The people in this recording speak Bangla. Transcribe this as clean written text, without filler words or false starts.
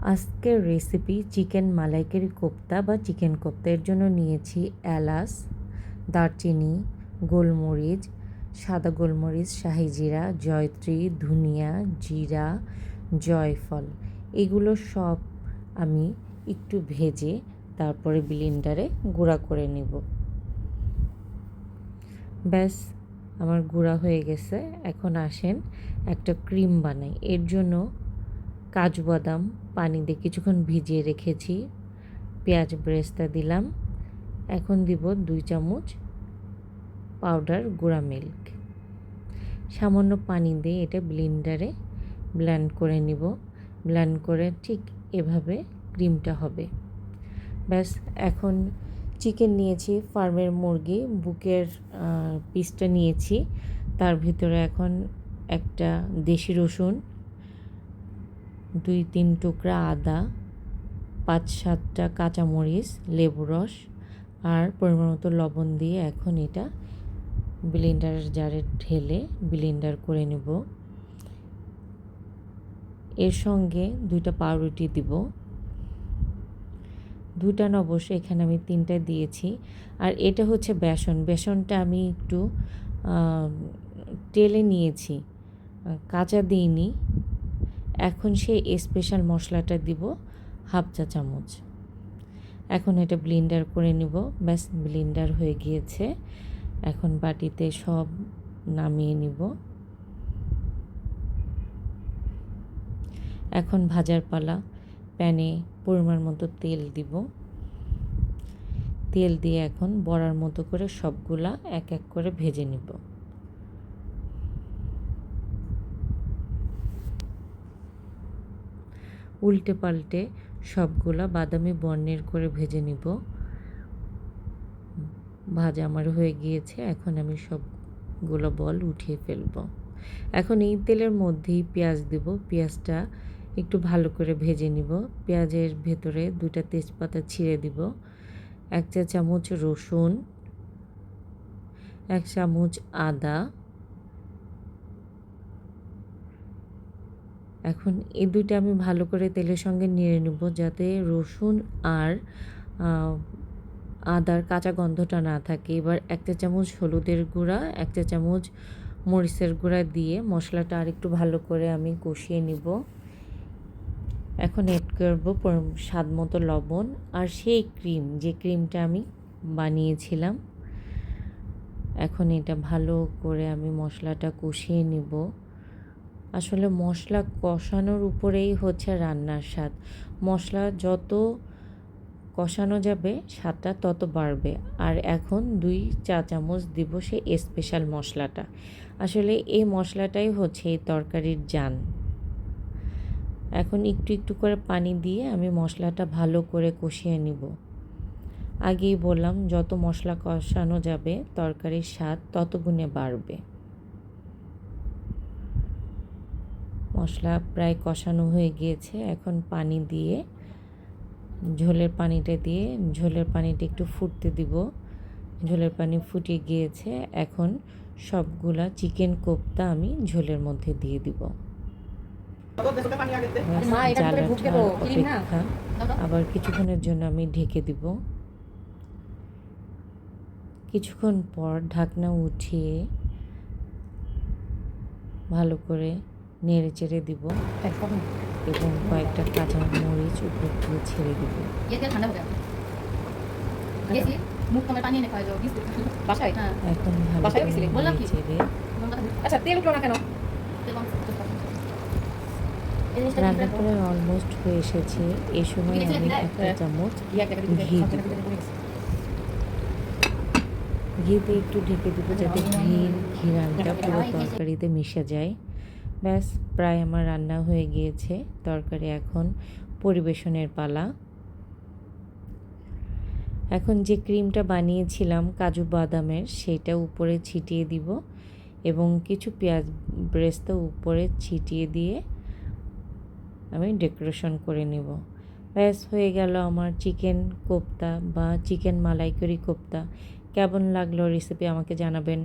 আজকের রেসিপি চিকেন মালাইকারি কোপ্তা বা চিকেন কোপ্তা। এর জন্য নিয়েছি এলাচ, দারচিনি, গোলমরিচ, সাদা গোলমরিচ, শাহি জিরা, জয়ত্রী, ধনিয়া, জিরা, জয়ফল। এগুলো সব আমি একটু ভেজে তারপরে ব্লেন্ডারে গুঁড়া করে নেব। ব্যাস আমার গুঁড়া হয়ে গেছে। এখন আসেন একটা ক্রিম বানাই। এর জন্য কাজু বাদাম পানি দিয়ে কিছুক্ষণ ভিজিয়ে রেখেছি, পেঁয়াজ বেরেস্তা দিলাম। এখন দিব 2 চামচ পাউডার গুঁড়া মিল্ক। সামান্য পানি দিয়ে এটা ব্লেন্ডারে ব্লেন্ড করে নিব। ব্লেন্ড করে ঠিক এভাবে ক্রিমটা হবে। ব্যাস এখন চিকেন নিয়েছি, ফার্মের মুরগি বুকের পিসটা নিয়েছি। তার ভিতরে এখন একটা দেশি রসুন, 2-3 টুকরা আদা, 5-7টা কাঁচামরিচ, লেবু রস আর পরিমাণ মতো লবণ দিয়ে এখন এটা ব্লেন্ডারের জারে ঢেলে ব্লেন্ডার করে নেব। এর সঙ্গে 2টা পাউরুটি দিব। 2টা না, অবশ্যই এখানে আমি 3টা দিয়েছি। আর এটা হচ্ছে বেসন। বেসনটা আমি একটু টেলে নিয়েছি, কাঁচা দিইনি। এখন সেই স্পেশাল মশলাটা দিব 1/2 চা চামচ। এখন এটা ব্লেন্ডার করে নিব। ব্যাস ব্লেন্ডার হয়ে গিয়েছে। এখন বাটিতে সব নামিয়ে নিব। এখন ভাজার পালা। প্যানে পরিমাণ মতো তেল দিব। তেল দিয়ে এখন বড়ার মতো করে সবগুলা এক এক করে ভেজে নিব। উল্টে পাল্টে সবগুলা বাদামি বর্ণের করে ভেজে নিব। ভাজা আমার হয়ে গিয়েছে। এখন আমি সবগুলো বল উঠিয়ে ফেলব। এখন এই তেলের মধ্যেই পেঁয়াজ দেব। পেঁয়াজটা একটু ভালো করে ভেজে নিব। পেঁয়াজের ভেতরে 2টা তেজপাতা ছিঁড়ে দিব, 1 চা চামচ রসুন, 1 চামচ আদা। এখন এই 2টা আমি ভালো করে তেলের সঙ্গে নেড়ে নেব, যাতে রসুন আর আদার কাঁচা গন্ধটা না থাকে। এবার 1 চা চামচ হলুদের গুঁড়া, 1 চা চামচ মরিচের গুঁড়া দিয়ে মশলাটা আরেকটু ভালো করে আমি কষিয়ে নিব। এখন এড করব স্বাদ মতো লবণ আর সেই ক্রিম, যে ক্রিমটা আমি বানিয়েছিলাম। এখন এটা ভালো করে আমি মশলাটা কষিয়ে নিব। আসলে মশলা কষানোর উপরেই হচ্ছে রান্নার স্বাদ। মশলা যত কষানো যাবে স্বাদটা তত বাড়বে। আর এখন 2 চা চামচ দিব সেই স্পেশাল মশলাটা। আসলে এই মশলাটাই হচ্ছে এই তরকারির জান। এখন একটু একটু করে পানি দিয়ে আমি মশলাটা ভালো করে কষিয়ে নিব। আগেই বললাম, যত মশলা কষানো যাবে তরকারির স্বাদ তত গুণে বাড়বে। মশলা প্রায় কষানো হয়ে গিয়েছে। এখন পানি দিয়ে ঝোলের পানিটা একটু ফুটতে দিব। ঝোলের পানি ফুটে গিয়েছে। এখন সবগুলা চিকেন কোপ্তা আমি ঝোলের মধ্যে দিয়ে দিব। অপেক্ষা। আবার কিছুক্ষণের জন্য আমি ঢেকে দিব। কিছুক্ষণ পর ঢাকনা উঠিয়ে ভালো করে নেড়ে চেড়ে দিব এবং কয়েকটা কাঁচা মরিচ উপর দিয়ে ছেড়ে দিব। এখন ভালো করে নেড়ে চেড়ে রান্না করে অলমোস্ট হয়ে এসেছে। এই সময় আমি 1 চা চামচ ঘি দিব। ঘি দিয়ে একটু ঢেকে দিব, যাতে ঘিরানটা পুরো তরকারিতে মিশে যায়। ব্যাস প্রায় আমার রান্না হয়ে গিয়েছে তরকারি। এখন পরিবেশনের পালা। এখন যে ক্রিমটা বানিয়েছিলাম কাজু বাদামের, সেটা উপরে ছিটিয়ে দিব এবং কিছু পেঁয়াজ বেরেস্তা উপরে ছিটিয়ে দিয়ে আমি ডেকোরেশন করে নেব। ব্যাস হয়ে গেল আমার চিকেন কোপ্তা বা চিকেন মালাইকারি কোপ্তা। কেমন লাগলো রেসিপি আমাকে জানাবেন।